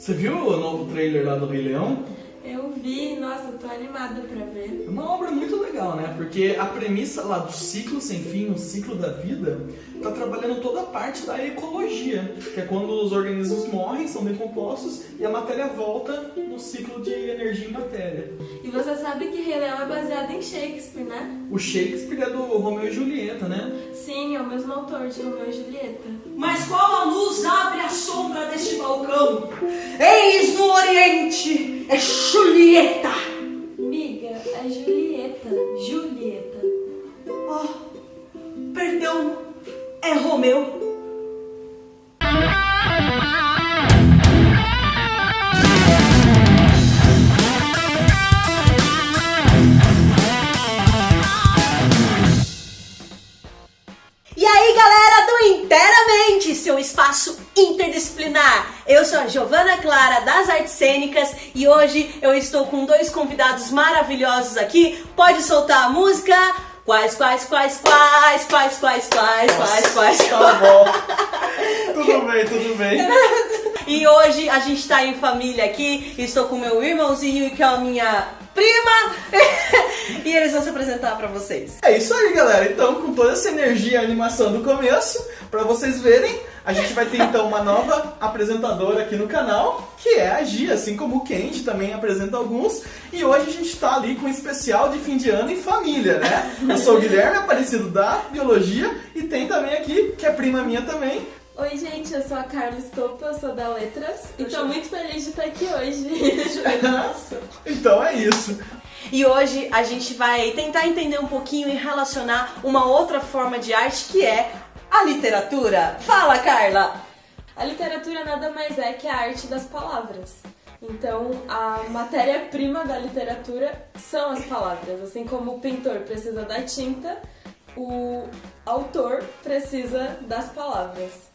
Você viu o novo trailer lá do Rei Leão? Eu vi, nossa, eu tô animada pra ver. É uma obra muito legal, né? Porque a premissa lá do ciclo sem fim, o ciclo da vida, tá trabalhando toda a parte da ecologia, que é quando os organismos morrem, são decompostos e a matéria volta no ciclo de energia e matéria. E você sabe que Rei Leão é baseado em Shakespeare, né? O Shakespeare é do Romeu e Julieta, né? Sim, é o mesmo autor de Romeu e Julieta. Mas qual a luz abre a sombra deste balcão? Eis no oriente, é Julieta. Miga, é Julieta. Julieta. Oh, perdão, é Romeu. E aí, galera do Inteiramente, seu espaço interdisciplinar. Eu sou a Giovana Clara das Artes Cênicas e hoje eu estou com dois convidados maravilhosos aqui. Pode soltar a música? Quais? Tá bom. Tudo bem. E hoje a gente tá em família aqui. Estou com meu irmãozinho que é a minha prima. E eles vão se apresentar pra vocês. É isso aí, galera. Então, com toda essa energia e animação do começo, pra vocês verem, a gente vai ter então uma nova apresentadora aqui no canal, que é a Gia, assim como o Kendi também apresenta alguns. E hoje a gente tá ali com um especial de fim de ano em família, né? Eu sou o Guilherme Aparecido da Biologia e tem também aqui, que é prima minha também. Oi, gente, eu sou a Carla Stoppa, eu sou da Letras e tô muito feliz de estar aqui hoje. Nossa. Então é isso. E hoje a gente vai tentar entender um pouquinho e relacionar uma outra forma de arte que é a literatura. Fala, Carla! A literatura nada mais é que a arte das palavras. Então, a matéria-prima da literatura são as palavras. Assim como o pintor precisa da tinta, o autor precisa das palavras.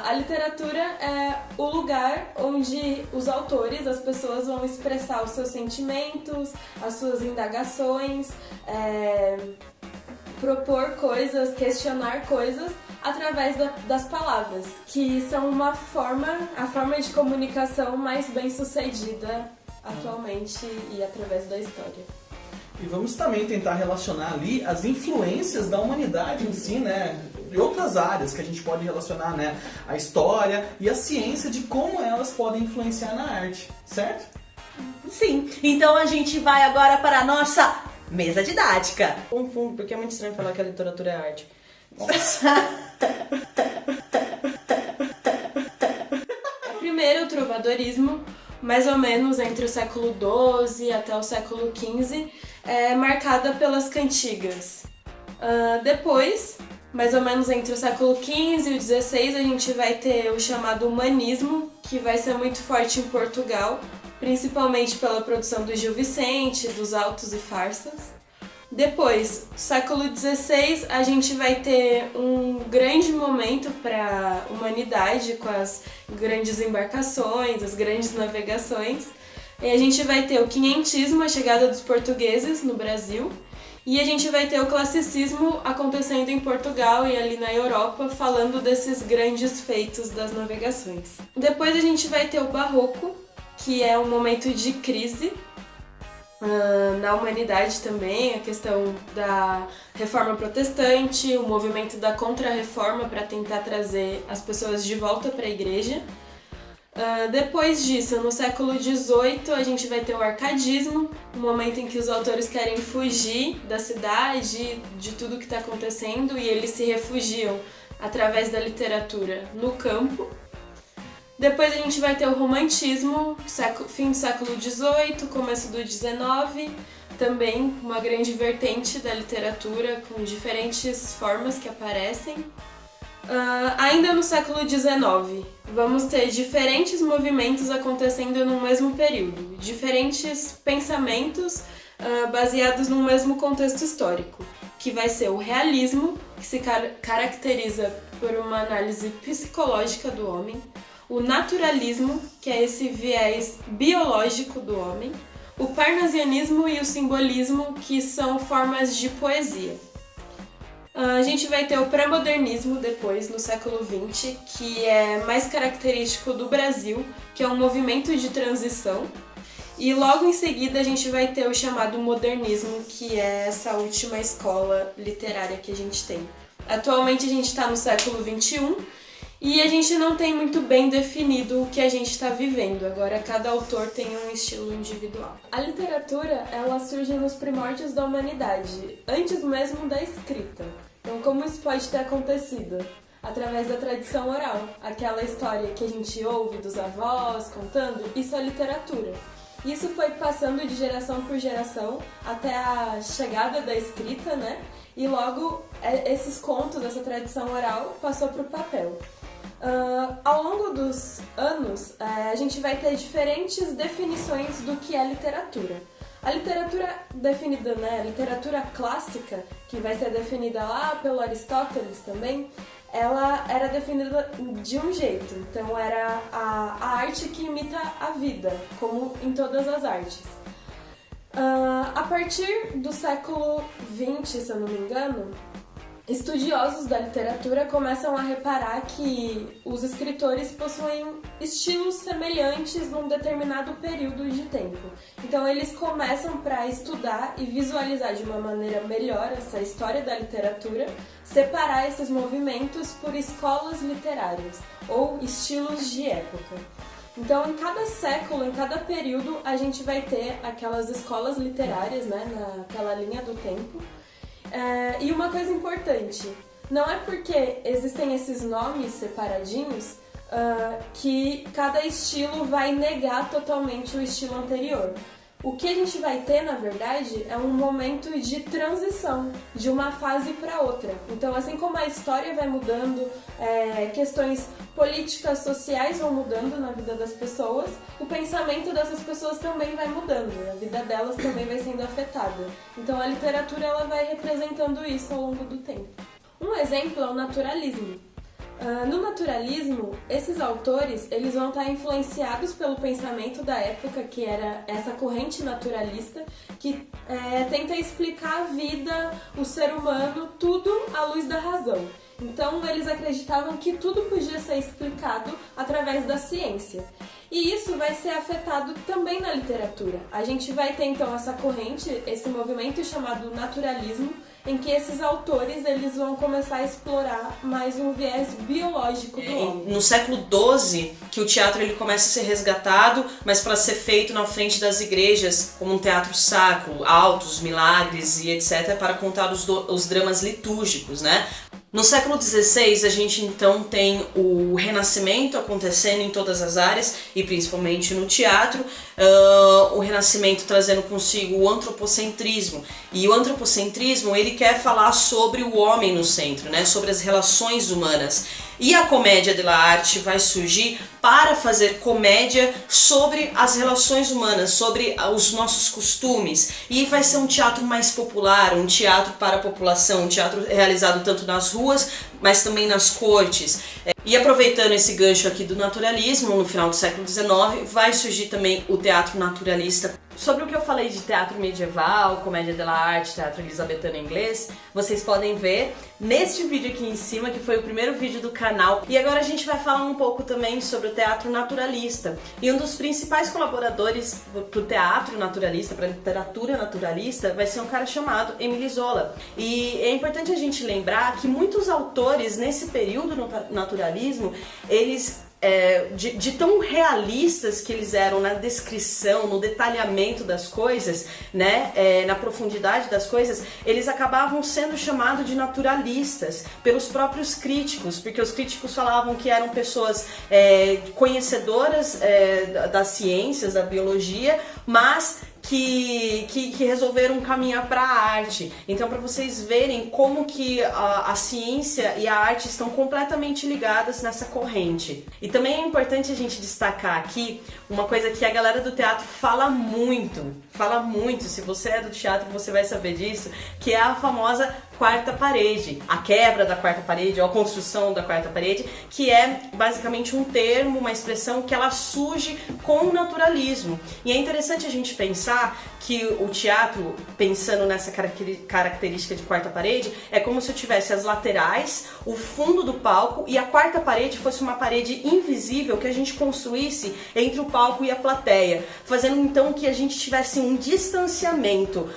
A literatura é o lugar onde os autores, as pessoas vão expressar os seus sentimentos, as suas indagações, propor coisas, questionar coisas através das palavras, que são a forma de comunicação mais bem sucedida atualmente e através da história. E vamos também tentar relacionar ali as influências da humanidade em si, né? De outras áreas que a gente pode relacionar, né? A história e a ciência de como elas podem influenciar na arte, certo? Sim, então a gente vai agora para a nossa mesa didática. Confundo, porque é muito estranho falar que a literatura é arte. Primeiro, o trovadorismo, mais ou menos entre o século XII até o século XV, é marcada pelas cantigas. Depois, mais ou menos entre o século XV e o XVI, a gente vai ter o chamado humanismo, que vai ser muito forte em Portugal, principalmente pela produção do Gil Vicente, dos autos e farsas. Depois, século XVI, a gente vai ter um grande momento para a humanidade, com as grandes embarcações, as grandes navegações. E a gente vai ter o quinhentismo, a chegada dos portugueses no Brasil. E a gente vai ter o classicismo acontecendo em Portugal e ali na Europa, falando desses grandes feitos das navegações. Depois a gente vai ter o barroco, que é um momento de crise na humanidade também, a questão da reforma protestante, o movimento da contra-reforma para tentar trazer as pessoas de volta para a igreja. Depois disso, no século XVIII, a gente vai ter o arcadismo, um momento em que os autores querem fugir da cidade, de tudo que está acontecendo, e eles se refugiam através da literatura no campo. Depois a gente vai ter o romantismo, fim do século XVIII, começo do XIX, também uma grande vertente da literatura, com diferentes formas que aparecem. Ainda no século XIX, vamos ter diferentes movimentos acontecendo no mesmo período, diferentes pensamentos baseados no mesmo contexto histórico, que vai ser o realismo, que se caracteriza por uma análise psicológica do homem, o naturalismo, que é esse viés biológico do homem, o parnasianismo e o simbolismo, que são formas de poesia. A gente vai ter o pré-modernismo depois, no século XX, que é mais característico do Brasil, que é um movimento de transição. E logo em seguida a gente vai ter o chamado modernismo, que é essa última escola literária que a gente tem. Atualmente a gente está no século XXI e a gente não tem muito bem definido o que a gente está vivendo. Agora cada autor tem um estilo individual. A literatura, ela surge nos primórdios da humanidade, antes mesmo da escrita. Então como isso pode ter acontecido? Através da tradição oral. Aquela história que a gente ouve dos avós contando, isso é literatura. Isso foi passando de geração por geração até a chegada da escrita, né? E logo esses contos, essa tradição oral, passou para o papel. Ao longo dos anos, a gente vai ter diferentes definições do que é literatura. A literatura definida, né? A literatura clássica, que vai ser definida lá pelo Aristóteles também, ela era definida de um jeito. Então era a arte que imita a vida, como em todas as artes. A partir do século XX, se eu não me engano, estudiosos da literatura começam a reparar que os escritores possuem estilos semelhantes num determinado período de tempo. Então eles começam para estudar e visualizar de uma maneira melhor essa história da literatura, separar esses movimentos por escolas literárias ou estilos de época. Então, em cada século, em cada período, a gente vai ter aquelas escolas literárias, né, naquela linha do tempo. E uma coisa importante, não é porque existem esses nomes separadinhos que cada estilo vai negar totalmente o estilo anterior. O que a gente vai ter, na verdade, é um momento de transição de uma fase para outra. Então, assim como a história vai mudando, questões políticas, sociais vão mudando na vida das pessoas, o pensamento dessas pessoas também vai mudando, a vida delas também vai sendo afetada. Então, a literatura ela vai representando isso ao longo do tempo. Um exemplo é o naturalismo. No naturalismo, esses autores eles vão estar influenciados pelo pensamento da época, que era essa corrente naturalista, que tenta explicar a vida, o ser humano, tudo à luz da razão. Então, eles acreditavam que tudo podia ser explicado através da ciência. E isso vai ser afetado também na literatura. A gente vai ter, então, essa corrente, esse movimento chamado naturalismo, em que esses autores eles vão começar a explorar mais um viés biológico do homem. No século XII, que o teatro ele começa a ser resgatado, mas para ser feito na frente das igrejas, como um teatro sacro, autos, milagres e etc., para contar os dramas litúrgicos, né? No século XVI, a gente então tem o Renascimento acontecendo em todas as áreas, e principalmente no teatro, o Renascimento trazendo consigo o antropocentrismo. E o antropocentrismo, ele quer falar sobre o homem no centro, né? Sobre as relações humanas. E a comédia dell'arte vai surgir para fazer comédia sobre as relações humanas, sobre os nossos costumes. E vai ser um teatro mais popular, um teatro para a população, um teatro realizado tanto nas ruas, mas também nas cortes. E aproveitando esse gancho aqui do naturalismo, no final do século XIX, vai surgir também o teatro naturalista. Sobre o que eu falei de teatro medieval, comédia dell'arte, teatro elizabetano inglês, vocês podem ver neste vídeo aqui em cima, que foi o primeiro vídeo do canal. E agora a gente vai falar um pouco também sobre o teatro naturalista. E um dos principais colaboradores para o teatro naturalista, para a literatura naturalista, vai ser um cara chamado Émile Zola. E é importante a gente lembrar que muitos autores nesse período no naturalismo, eles de tão realistas que eles eram na descrição, no detalhamento das coisas, né, na profundidade das coisas, eles acabavam sendo chamados de naturalistas pelos próprios críticos, porque os críticos falavam que eram pessoas conhecedoras das ciências, da biologia, mas que resolveram caminhar para a arte. Então, para vocês verem como que a ciência e a arte estão completamente ligadas nessa corrente. E também é importante a gente destacar aqui uma coisa que a galera do teatro fala muito, se você é do teatro você vai saber disso, que é a famosa quarta parede, a quebra da quarta parede ou a construção da quarta parede, que é basicamente um termo, uma expressão que ela surge com o naturalismo. E é interessante a gente pensar que o teatro, pensando nessa característica de quarta parede, é como se eu tivesse as laterais, o fundo do palco e a quarta parede fosse uma parede invisível que a gente construísse entre o palco e a plateia, fazendo então que a gente tivesse um distanciamento,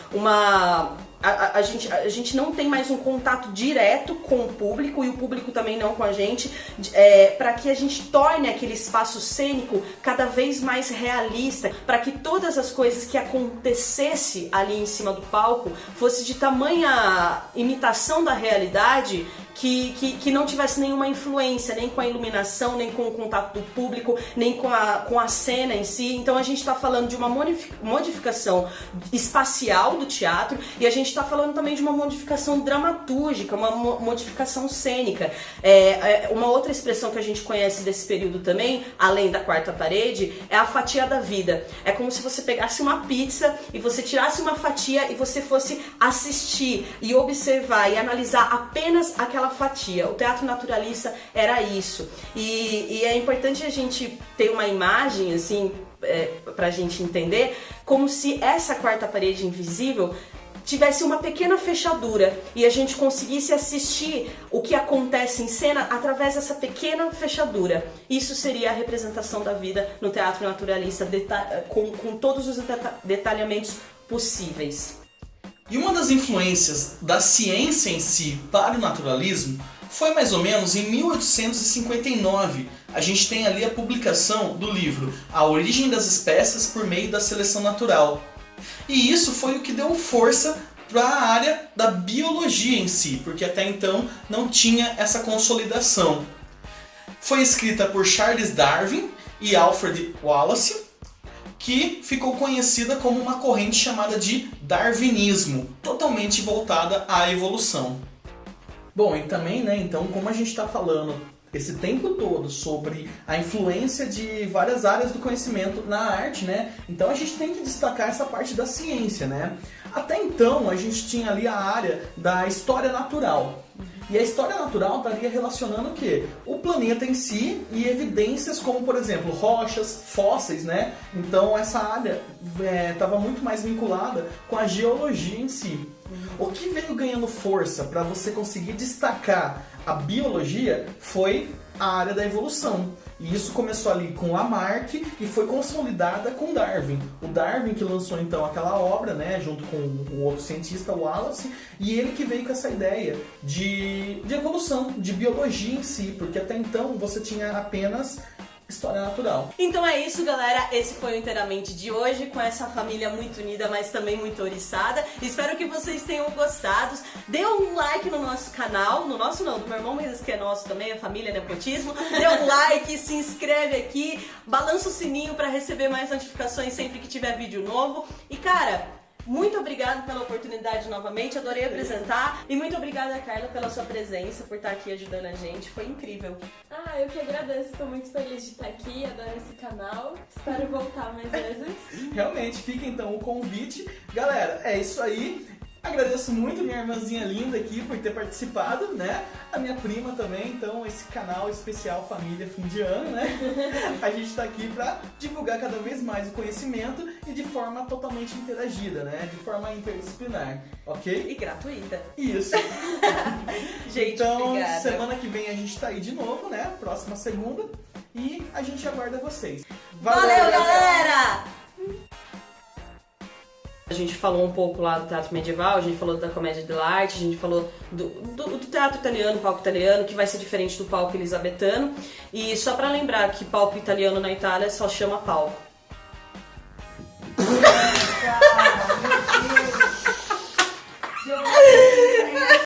a gente não tem mais um contato direto com o público e o público também não com a gente, para que a gente torne aquele espaço cênico cada vez mais realista, para que todas as coisas que acontecesse ali em cima do palco fosse de tamanha imitação da realidade que não tivesse nenhuma influência, nem com a iluminação, nem com o contato do público, nem com a cena em si. Então a gente está falando de uma modificação espacial do teatro e a gente está falando também de uma modificação dramatúrgica, uma modificação cênica. Uma outra expressão que a gente conhece desse período também, além da quarta parede, é a fatia da vida. É como se você pegasse uma pizza e você tirasse uma fatia e você fosse assistir e observar e analisar apenas aquela fatia. O teatro naturalista era isso. E é importante a gente ter uma imagem assim, pra gente entender, como se essa quarta parede invisível tivesse uma pequena fechadura e a gente conseguisse assistir o que acontece em cena através dessa pequena fechadura. Isso seria a representação da vida no teatro naturalista, com todos os detalhamentos possíveis. E uma das influências da ciência em si para o naturalismo foi mais ou menos em 1859. A gente tem ali a publicação do livro A Origem das Espécies por Meio da Seleção Natural. E isso foi o que deu força para a área da biologia em si, porque até então não tinha essa consolidação. Foi escrita por Charles Darwin e Alfred Wallace, que ficou conhecida como uma corrente chamada de darwinismo, totalmente voltada à evolução. Bom, e também, né, então, como a gente está falando esse tempo todo sobre a influência de várias áreas do conhecimento na arte, né, então a gente tem que destacar essa parte da ciência, né. Até então, a gente tinha ali a área da história natural. E a história natural estaria relacionando o quê? O planeta em si e evidências como, por exemplo, rochas, fósseis, né? Então essa área estava muito mais vinculada com a geologia em si. O que veio ganhando força para você conseguir destacar a biologia foi a área da evolução. E isso começou ali com Lamarck e foi consolidada com Darwin. O Darwin que lançou então aquela obra, né, junto com o outro cientista, Wallace, e ele que veio com essa ideia de evolução, de biologia em si, porque até então você tinha apenas história natural. Então é isso, galera. Esse foi o Inteiramente de hoje, com essa família muito unida, mas também muito oriçada. Espero que vocês tenham gostado. Dê um like no nosso canal, no nosso não, do meu irmão, mas que é nosso também, a família Nepotismo. Dê um like, se inscreve aqui, balança o sininho para receber mais notificações sempre que tiver vídeo novo. E cara, muito obrigada pela oportunidade novamente, adorei apresentar. E muito obrigada, Carla, pela sua presença, por estar aqui ajudando a gente, foi incrível. Eu que agradeço, estou muito feliz de estar aqui, adoro esse canal, espero voltar mais vezes. Realmente, fica então o convite. Galera, é isso aí. Agradeço muito minha irmãzinha linda aqui por ter participado, né? A minha prima também, então esse canal especial Família Fim de Ano, né? A gente tá aqui pra divulgar cada vez mais o conhecimento e de forma totalmente interagida, né? De forma interdisciplinar, ok? E gratuita. Isso. Gente, então, obrigada. semana que vem a gente tá aí de novo, né? Próxima segunda. E a gente aguarda vocês. Valeu, galera! A gente falou um pouco lá do teatro medieval, a gente falou da comédia dell'arte, a gente falou do teatro italiano, palco italiano, que vai ser diferente do palco elisabetano. E só pra lembrar que palco italiano na Itália só chama palco.